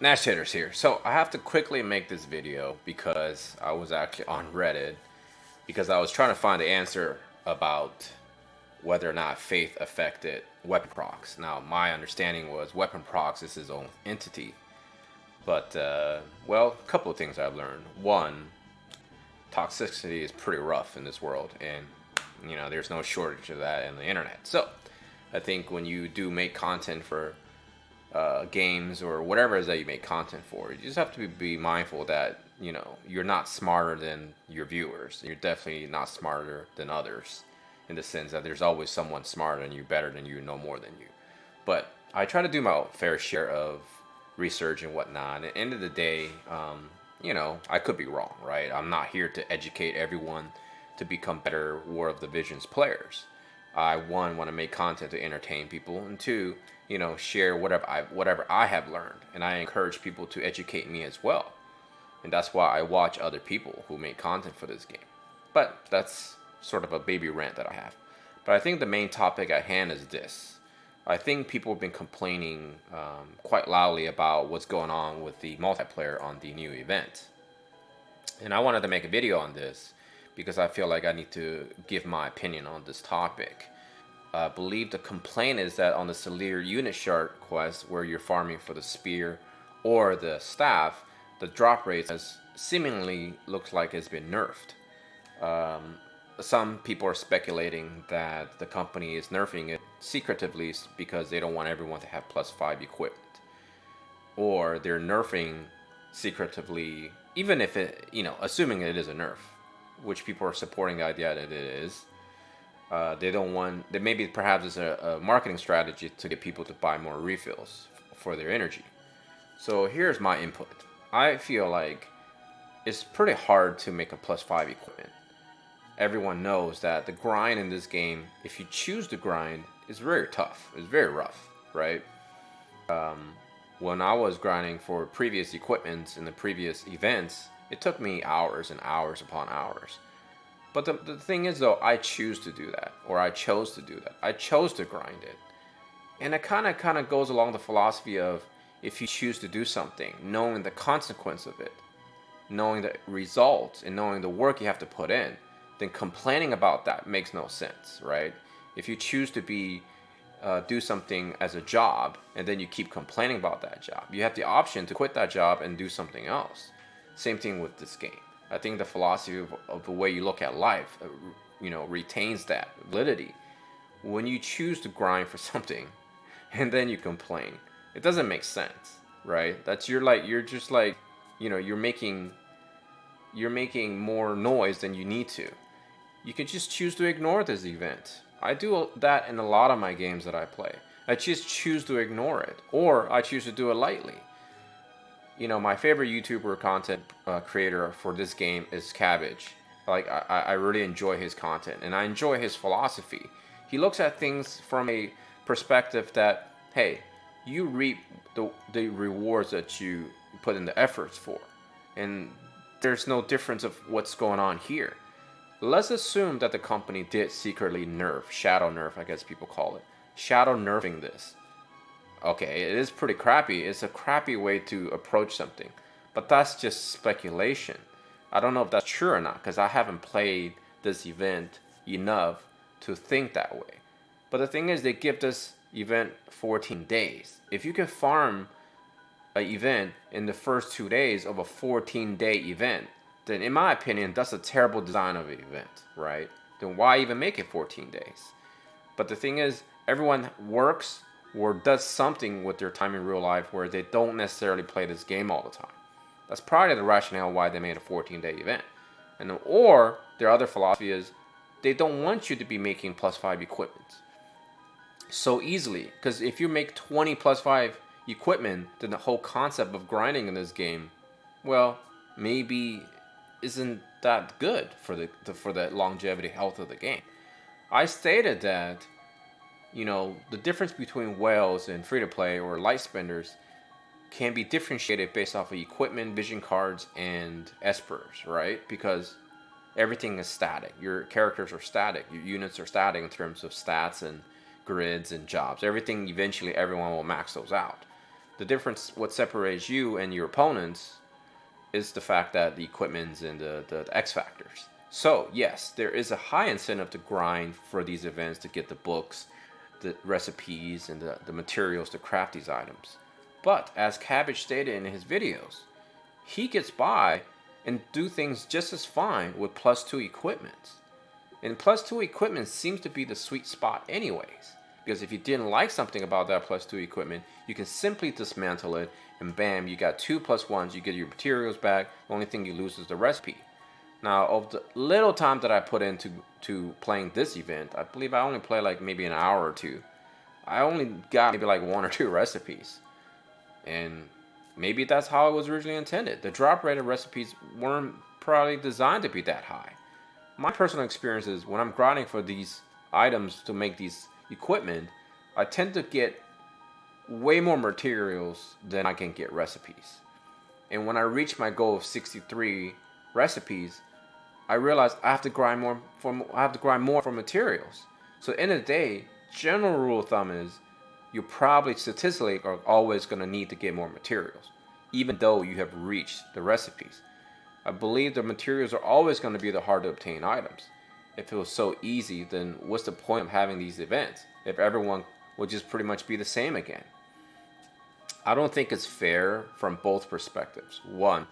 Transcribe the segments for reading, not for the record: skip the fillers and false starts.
Nash Hitters here. So I have to quickly make this video because I was actually on Reddit because I was trying to find the answer about whether or not faith affected weapon procs. Now my understanding was weapon procs is his own entity, but well, a couple of things I've learned. One, toxicity is pretty rough in this world, and there's no shortage of that in the internet. So I think when you do make content for games or whatever it is that you make content for, you just have to be mindful that you're not smarter than your viewers. You're definitely not smarter than others, in the sense that there's always someone smarter than you, better than you, know more than you. But I try to do my fair share of research and whatnot. And at the end of the day, I could be wrong, right? I'm not here to educate everyone to become better War of the Visions players. I want to make content to entertain people, and two, share whatever I have learned, and I encourage people to educate me as well. And that's why I watch other people who make content for this game. But that's sort of a baby rant that I have. But I think the main topic at hand is this. I think people have been complaining quite loudly about what's going on with the multiplayer on the new event. And I wanted to make a video on this because I feel like I need to give my opinion on this topic. I believe the complaint is that on the Salire unit shard quest, where you're farming for the spear or the staff, the drop rate has seemingly looks like it's been nerfed. Some people are speculating that the company is nerfing it secretively because they don't want everyone to have +5 equipment, or they're nerfing secretively, even if it, assuming it is a nerf, which people are supporting the idea that it is. They don't want, that maybe perhaps it's a marketing strategy to get people to buy more refills for their energy. So here's my input. I feel like it's pretty hard to make a +5 equipment. Everyone knows that the grind in this game, if you choose to grind, is very tough. It's very rough, right? When I was grinding for previous equipments in the previous events, it took me hours and hours upon hours. But the thing is, though, I choose to do that, or I chose to do that. I chose to grind it. And it kind of goes along the philosophy of, if you choose to do something, knowing the consequence of it, knowing the results, and knowing the work you have to put in, then complaining about that makes no sense, right? If you choose to do something as a job, and then you keep complaining about that job, you have the option to quit that job and do something else. Same thing with this game. I think the philosophy of the way you look at life, retains that validity. When you choose to grind for something, and then you complain, it doesn't make sense, right? You're making more noise than you need to. You can just choose to ignore this event. I do that in a lot of my games that I play. I just choose to ignore it, or I choose to do it lightly. My favorite YouTuber content creator for this game is Cabbage. I really enjoy his content, and I enjoy his philosophy. He looks at things from a perspective that, hey, you reap the rewards that you put in the efforts for. And there's no difference of what's going on here. Let's assume that the company did secretly nerf, shadow nerf, I guess people call it. Shadow nerfing this. Okay, it is pretty crappy. It's a crappy way to approach something. But that's just speculation. I don't know if that's true or not, because I haven't played this event enough to think that way. But the thing is, they give this event 14 days. If you can farm an event in the first 2 days of a 14-day event, then in my opinion, that's a terrible design of an event, right? Then why even make it 14 days? But the thing is, everyone works or does something with their time in real life where they don't necessarily play this game all the time. That's probably the rationale why they made a 14-day event. Or their other philosophy is they don't want you to be making +5 equipment so easily. Because if you make 20 +5 equipment, then the whole concept of grinding in this game, well, maybe isn't that good for the longevity health of the game. I stated that the difference between whales and free-to-play or light spenders can be differentiated based off of equipment, vision cards, and espers, right? Because everything is static. Your characters are static. Your units are static in terms of stats and grids and jobs. Everything, eventually, everyone will max those out. The difference, what separates you and your opponents, is the fact that the equipment's and the X factors. So yes, there is a high incentive to grind for these events to get the books, the recipes, and the materials to craft these items. But as Cabbage stated in his videos, he gets by and do things just as fine with +2 equipment. And +2 equipment seems to be the sweet spot anyways. Because if you didn't like something about that +2 equipment, you can simply dismantle it and bam, you got 2 +1s, you get your materials back. The only thing you lose is the recipe. Now, of the little time that I put into playing this event, I believe I only played like maybe an hour or two. I only got maybe like 1 or 2 recipes. And maybe that's how it was originally intended. The drop rate of recipes weren't probably designed to be that high. My personal experience is when I'm grinding for these items to make these equipment, I tend to get way more materials than I can get recipes. And when I reach my goal of 63 recipes, I realize I have to grind more for materials. So at the end of the day, general rule of thumb is you probably statistically are always going to need to get more materials, even though you have reached the recipes. I believe the materials are always going to be the hard to obtain items. If it was so easy, then what's the point of having these events if everyone would just pretty much be the same again? I don't think it's fair from both perspectives. One,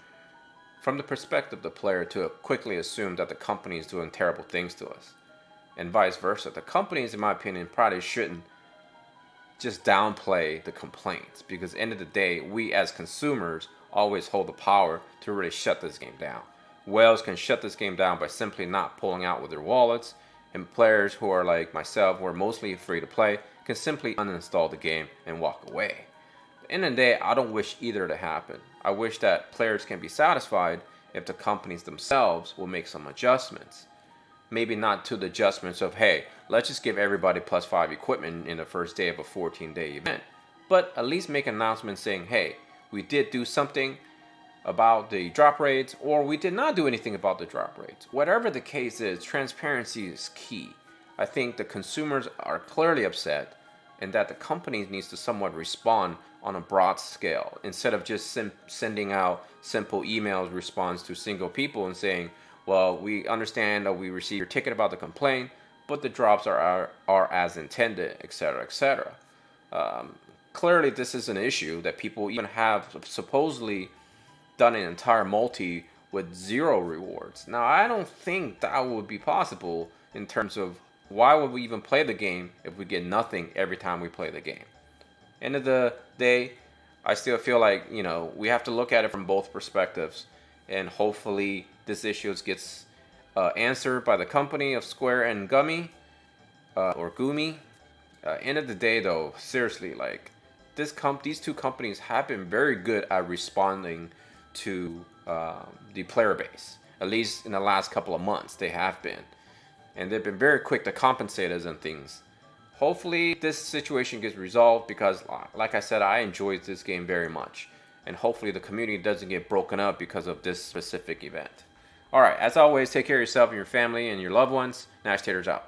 from the perspective of the player to quickly assume that the company is doing terrible things to us, and vice versa. The companies, in my opinion, probably shouldn't just downplay the complaints, because at the end of the day, we as consumers always hold the power to really shut this game down. Whales can shut this game down by simply not pulling out with their wallets, and players who are like myself, who are mostly free to play, can simply uninstall the game and walk away. At the end of the day, I don't wish either to happen. I wish that players can be satisfied if the companies themselves will make some adjustments. Maybe not to the adjustments of, hey, let's just give everybody +5 equipment in the first day of a 14-day event. But at least make an announcement saying, hey, we did do something about the drop rates, or we did not do anything about the drop rates. Whatever the case is, transparency is key. I think the consumers are clearly upset, and that the companies needs to somewhat respond on a broad scale instead of just sending out simple emails response to single people and saying, well, we understand that we received your ticket about the complaint, but the drops are as intended, etc., etc. Clearly, this is an issue that people even have supposedly done an entire multi with 0 rewards. Now, I don't think that would be possible in terms of why would we even play the game if we get nothing every time we play the game. End of the day, I still feel like, we have to look at it from both perspectives, and hopefully this issue gets answered by the company of Square and Gummy, or Gumi. End of the day, though, seriously, like these two companies have been very good at responding to the player base. At least in the last couple of months, they have been, and they've been very quick to compensate us and things. Hopefully, this situation gets resolved because, like I said, I enjoyed this game very much, and hopefully the community doesn't get broken up because of this specific event. All right, as always, take care of yourself and your family and your loved ones. Nash Taters out.